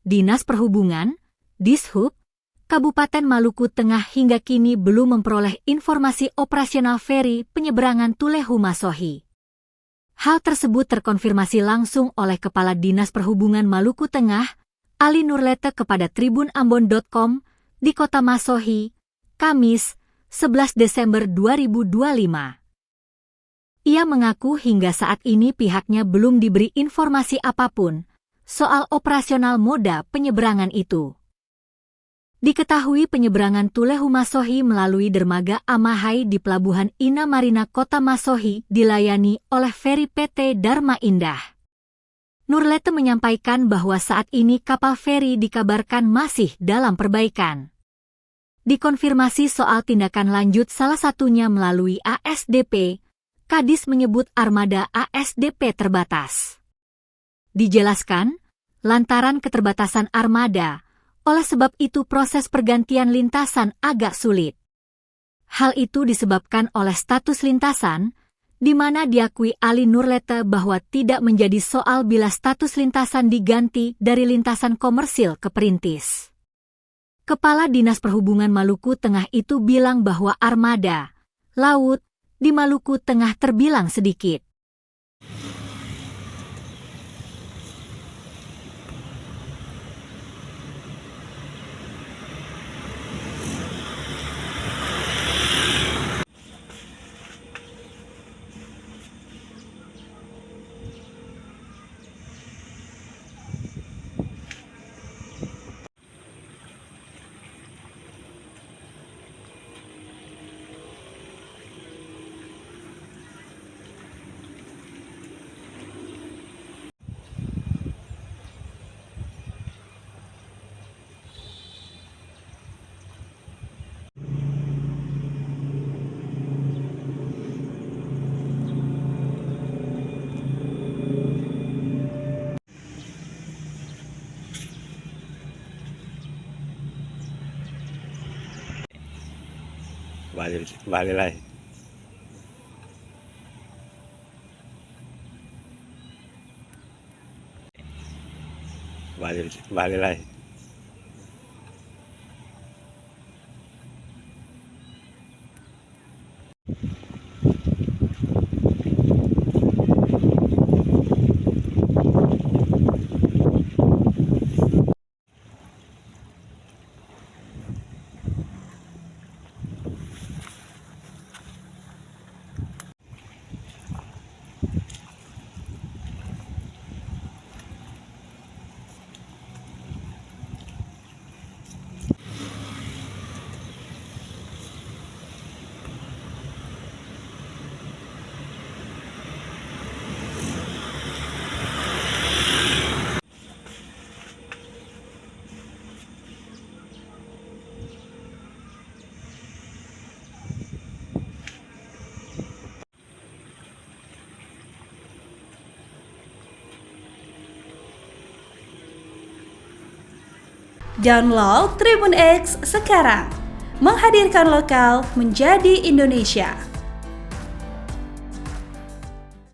Dinas Perhubungan, Dishub, Kabupaten Maluku Tengah hingga kini belum memperoleh informasi operasional feri penyeberangan Tulehu Masohi. Hal tersebut terkonfirmasi langsung oleh Kepala Dinas Perhubungan Maluku Tengah, Ali Nurlete kepada tribunambon.com di Kota Masohi, Kamis, 11 Desember 2025. Ia mengaku hingga saat ini pihaknya belum diberi informasi apapun soal operasional moda penyeberangan itu. Diketahui penyeberangan Tulehu Masohi melalui dermaga Amahai di Pelabuhan Ina Marina Kota Masohi dilayani oleh feri PT Dharma Indah. Nurlete menyampaikan bahwa saat ini kapal feri dikabarkan masih dalam perbaikan. Dikonfirmasi soal tindakan lanjut salah satunya melalui ASDP, Kadis menyebut armada ASDP terbatas. Dijelaskan, lantaran keterbatasan armada, oleh sebab itu proses pergantian lintasan agak sulit. Hal itu disebabkan oleh status lintasan, di mana diakui Ali Nurlete bahwa tidak menjadi soal bila status lintasan diganti dari lintasan komersil ke perintis. Kepala Dinas Perhubungan Maluku Tengah itu bilang bahwa armada laut di Maluku Tengah terbilang sedikit. Balik lagi. Balik lagi. Download Tribun X sekarang, menghadirkan lokal menjadi Indonesia.